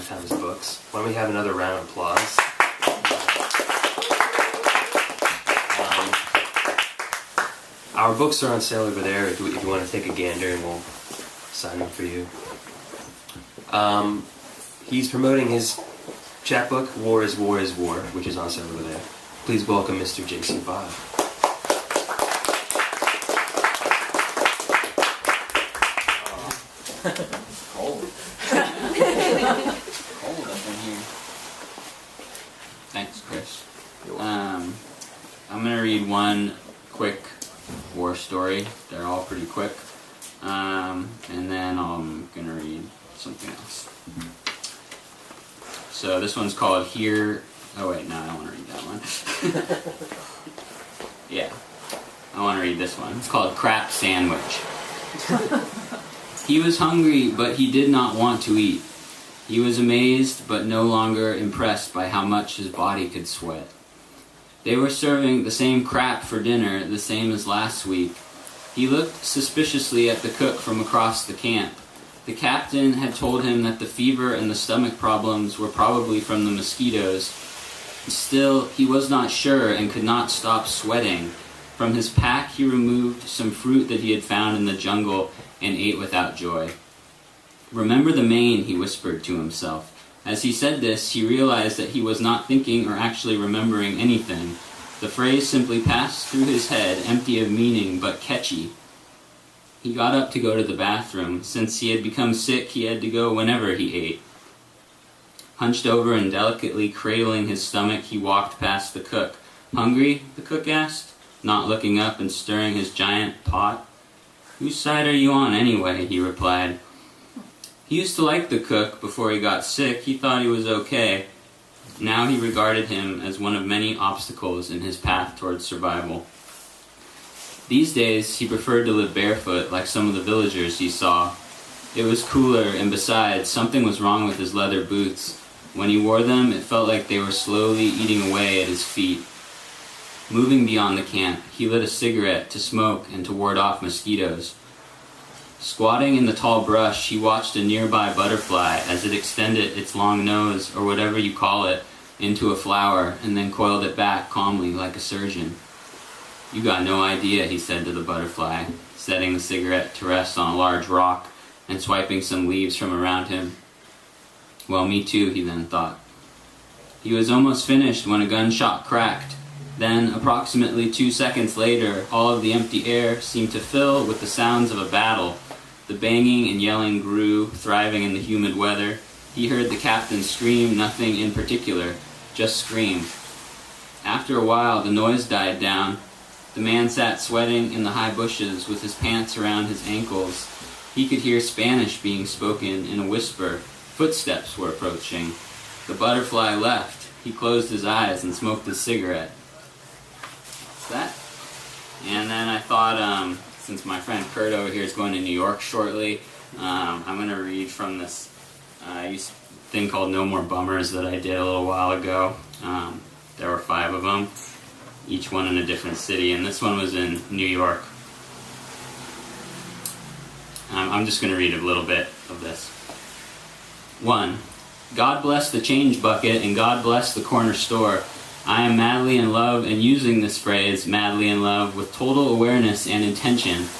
Times Books. Why don't we have another round of applause? Our books are on sale over there if you want to take a gander, and we'll sign them for you. He's promoting his chapbook, War is War is War, which is on sale over there. Please welcome Mr. Jason Bob. Cold. Cold up in here. Thanks, Chris. I'm going to read one quick war story. They're all pretty quick. And then I'm going to read something else. So this one's called Here... Oh wait, no, I don't want to read that one. Yeah, I want to read this one. It's called Crap Sandwich. He was hungry, but he did not want to eat. He was amazed, but no longer impressed by how much his body could sweat. They were serving the same crap for dinner, the same as last week. He looked suspiciously at the cook from across the camp. The captain had told him that the fever and the stomach problems were probably from the mosquitoes. Still, he was not sure and could not stop sweating. From his pack, he removed some fruit that he had found in the jungle and ate without joy. "Remember the Maine," he whispered to himself. As he said this, he realized that he was not thinking or actually remembering anything. The phrase simply passed through his head, empty of meaning, but catchy. He got up to go to the bathroom. Since he had become sick, he had to go whenever he ate. Hunched over and delicately cradling his stomach, he walked past the cook. "Hungry?" the cook asked, not looking up and stirring his giant pot. "Whose side are you on, anyway?" he replied. He used to like the cook before he got sick. He thought he was okay. Now he regarded him as one of many obstacles in his path towards survival. These days, he preferred to live barefoot like some of the villagers he saw. It was cooler, and besides, something was wrong with his leather boots. When he wore them, it felt like they were slowly eating away at his feet. Moving beyond the camp, he lit a cigarette to smoke and to ward off mosquitoes. Squatting in the tall brush, he watched a nearby butterfly as it extended its long nose, or whatever you call it, into a flower, and then coiled it back calmly like a surgeon. "You got no idea," he said to the butterfly, setting the cigarette to rest on a large rock and swiping some leaves from around him. Well, me too, he then thought. He was almost finished when a gunshot cracked. Then, approximately 2 seconds later, all of the empty air seemed to fill with the sounds of a battle. The banging and yelling grew, thriving in the humid weather. He heard the captain scream, nothing in particular, just scream. After a while, the noise died down. The man sat sweating in the high bushes with his pants around his ankles. He could hear Spanish being spoken in a whisper. Footsteps were approaching. The butterfly left. He closed his eyes and smoked his cigarette. What's that? And then I thought, since my friend Kurt over here is going to New York shortly, I'm going to read from this thing called No More Bummers that I did a little while ago. There were 5 of them, each one in a different city, and this one was in New York. I'm just going to read a little bit of this. 1. God bless the change bucket and God bless the corner store. I am madly in love, and using this phrase, madly in love, with total awareness and intention.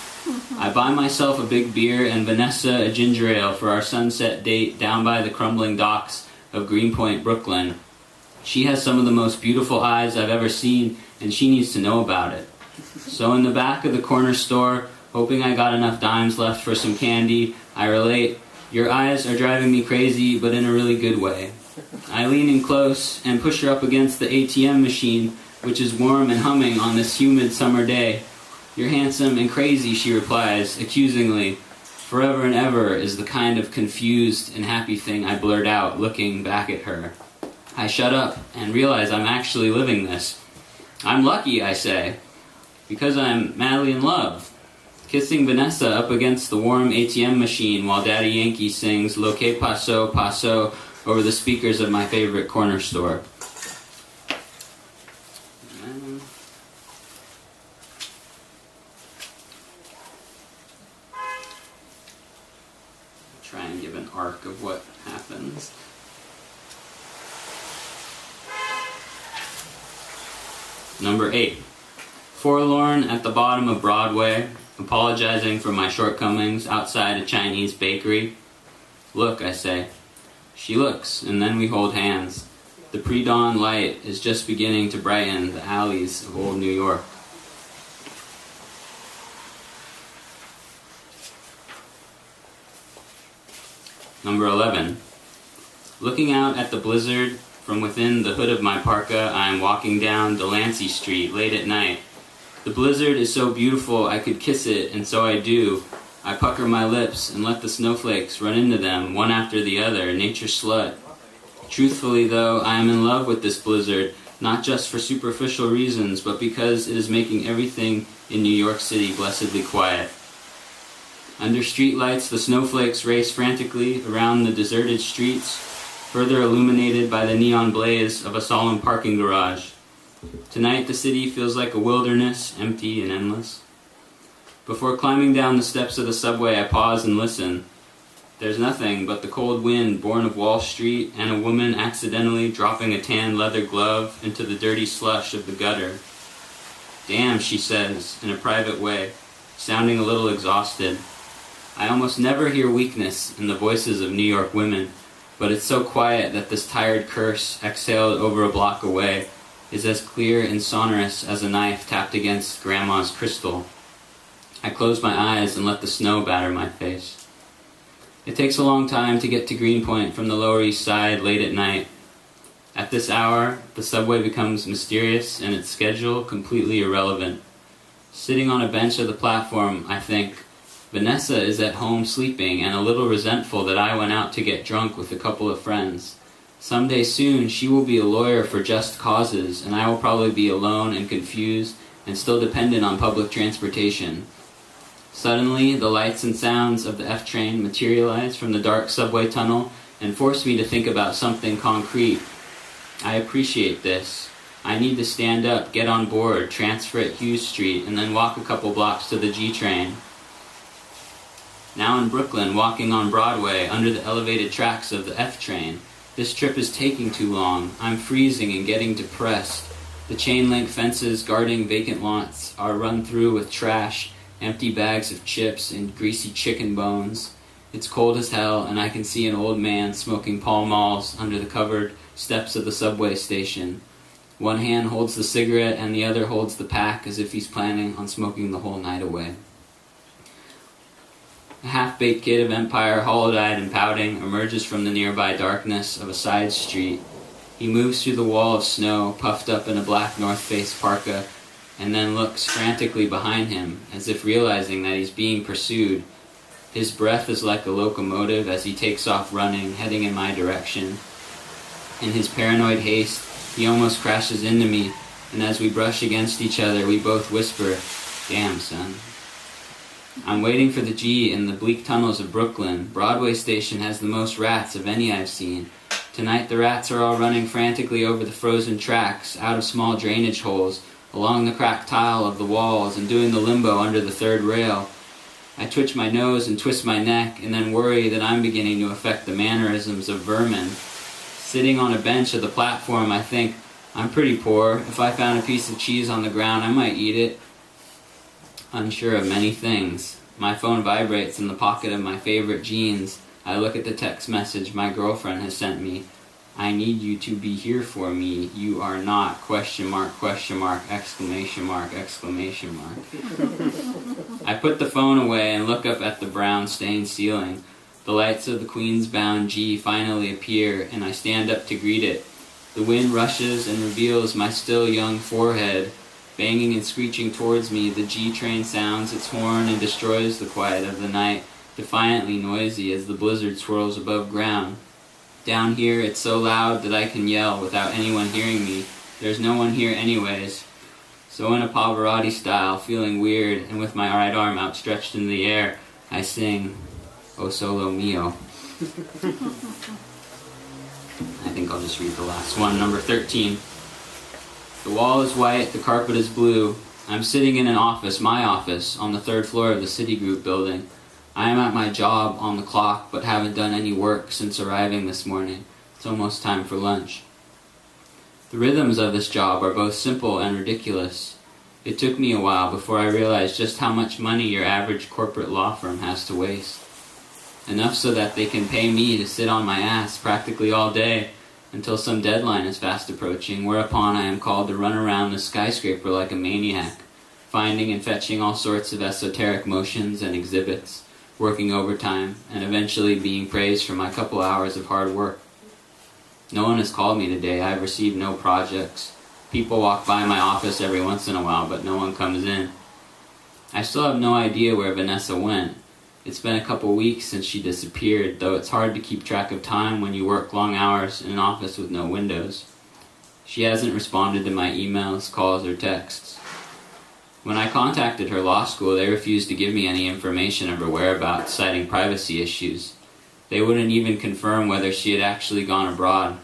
I buy myself a big beer and Vanessa a ginger ale for our sunset date down by the crumbling docks of Greenpoint, Brooklyn. She has some of the most beautiful eyes I've ever seen, and she needs to know about it. So in the back of the corner store, hoping I got enough dimes left for some candy, I relate, "Your eyes are driving me crazy, but in a really good way." I lean in close and push her up against the ATM machine, which is warm and humming on this humid summer day. "You're handsome and crazy," she replies, accusingly. "Forever and ever" is the kind of confused and happy thing I blurt out, looking back at her. I shut up and realize I'm actually living this. "I'm lucky," I say, "because I'm madly in love." Kissing Vanessa up against the warm ATM machine while Daddy Yankee sings "Lo que paso, paso" over the speakers of my favorite corner store. Try and give an arc of what happens. Number 8. Forlorn at the bottom of Broadway, apologizing for my shortcomings outside a Chinese bakery. Look, I say. She looks, and then we hold hands. The pre-dawn light is just beginning to brighten the alleys of old New York. Number 11. Looking out at the blizzard from within the hood of my parka, I am walking down Delancey Street late at night. The blizzard is so beautiful I could kiss it, and so I do. I pucker my lips and let the snowflakes run into them, one after the other, nature slut. Truthfully, though, I am in love with this blizzard, not just for superficial reasons, but because it is making everything in New York City blessedly quiet. Under streetlights, the snowflakes race frantically around the deserted streets, further illuminated by the neon blaze of a solemn parking garage. Tonight, the city feels like a wilderness, empty and endless. Before climbing down the steps of the subway, I pause and listen. There's nothing but the cold wind born of Wall Street and a woman accidentally dropping a tan leather glove into the dirty slush of the gutter. Damn, she says, in a private way, sounding a little exhausted. I almost never hear weakness in the voices of New York women, but it's so quiet that this tired curse, exhaled over a block away, is as clear and sonorous as a knife tapped against Grandma's crystal. I close my eyes and let the snow batter my face. It takes a long time to get to Greenpoint from the Lower East Side late at night. At this hour, the subway becomes mysterious and its schedule completely irrelevant. Sitting on a bench of the platform, I think, Vanessa is at home sleeping and a little resentful that I went out to get drunk with a couple of friends. Someday soon, she will be a lawyer for just causes, and I will probably be alone and confused and still dependent on public transportation. Suddenly, the lights and sounds of the F train materialize from the dark subway tunnel and force me to think about something concrete. I appreciate this. I need to stand up, get on board, transfer at Hughes Street, and then walk a couple blocks to the G train. Now in Brooklyn, walking on Broadway under the elevated tracks of the F train. This trip is taking too long. I'm freezing and getting depressed. The chain-link fences guarding vacant lots are run through with trash, empty bags of chips, and greasy chicken bones. It's cold as hell, and I can see an old man smoking Pall Malls under the covered steps of the subway station. One hand holds the cigarette, and the other holds the pack as if he's planning on smoking the whole night away. A half-baked kid of Empire, hollow-eyed and pouting, emerges from the nearby darkness of a side street. He moves through the wall of snow, puffed up in a black North Face parka, and then looks frantically behind him, as if realizing that he's being pursued. His breath is like a locomotive as he takes off running, heading in my direction. In his paranoid haste, he almost crashes into me, and as we brush against each other, we both whisper, "Damn, son." I'm waiting for the G in the bleak tunnels of Brooklyn. Broadway station has the most rats of any I've seen. Tonight the rats are all running frantically over the frozen tracks, out of small drainage holes, along the cracked tile of the walls, and doing the limbo under the third rail. I twitch my nose and twist my neck, and then worry that I'm beginning to affect the mannerisms of vermin. Sitting on a bench of the platform, I think, I'm pretty poor. If I found a piece of cheese on the ground, I might eat it. Unsure of many things. My phone vibrates in the pocket of my favorite jeans. I look at the text message my girlfriend has sent me. "I need you to be here for me. You are not, question mark, exclamation mark, exclamation mark." I put the phone away and look up at the brown stained ceiling. The lights of the Queens-bound G finally appear, and I stand up to greet it. The wind rushes and reveals my still young forehead. Banging and screeching towards me, the G train sounds its horn and destroys the quiet of the night, defiantly noisy as the blizzard swirls above ground. Down here, it's so loud that I can yell without anyone hearing me. There's no one here anyways. So in a Pavarotti style, feeling weird, and with my right arm outstretched in the air, I sing, "O Solo Mio." I think I'll just read the last one, number 13. The wall is white, the carpet is blue. I'm sitting in an office, my office, on the third floor of the Citigroup building. I am at my job on the clock, but haven't done any work since arriving this morning. It's almost time for lunch. The rhythms of this job are both simple and ridiculous. It took me a while before I realized just how much money your average corporate law firm has to waste. Enough so that they can pay me to sit on my ass practically all day until some deadline is fast approaching, whereupon I am called to run around the skyscraper like a maniac, finding and fetching all sorts of esoteric motions and exhibits, working overtime, and eventually being praised for my couple hours of hard work. No one has called me today. I have received no projects. People walk by my office every once in a while, but no one comes in. I still have no idea where Vanessa went. It's been a couple weeks since she disappeared, though it's hard to keep track of time when you work long hours in an office with no windows. She hasn't responded to my emails, calls, or texts. When I contacted her law school, they refused to give me any information of her whereabouts, citing privacy issues. They wouldn't even confirm whether she had actually gone abroad.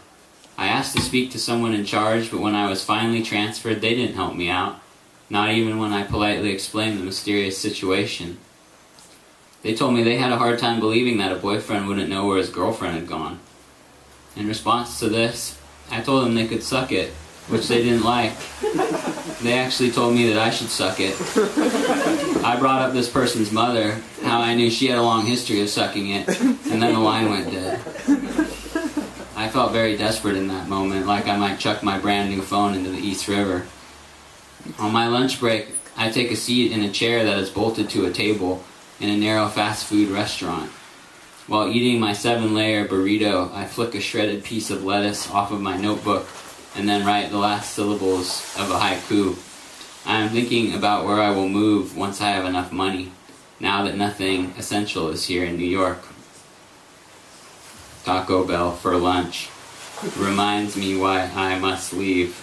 I asked to speak to someone in charge, but when I was finally transferred, they didn't help me out, not even when I politely explained the mysterious situation. They told me they had a hard time believing that a boyfriend wouldn't know where his girlfriend had gone. In response to this, I told them they could suck it, which they didn't like. They actually told me that I should suck it. I brought up this person's mother, how I knew she had a long history of sucking it, and then the line went dead. I felt very desperate in that moment, like I might chuck my brand new phone into the East River. On my lunch break, I take a seat in a chair that is bolted to a table in a narrow fast food restaurant. While eating my 7-layer burrito, I flick a shredded piece of lettuce off of my notebook and then write the last syllables of a haiku. I am thinking about where I will move once I have enough money, now that nothing essential is here in New York. Taco Bell for lunch reminds me why I must leave.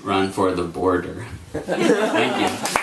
Run for the border. Thank you.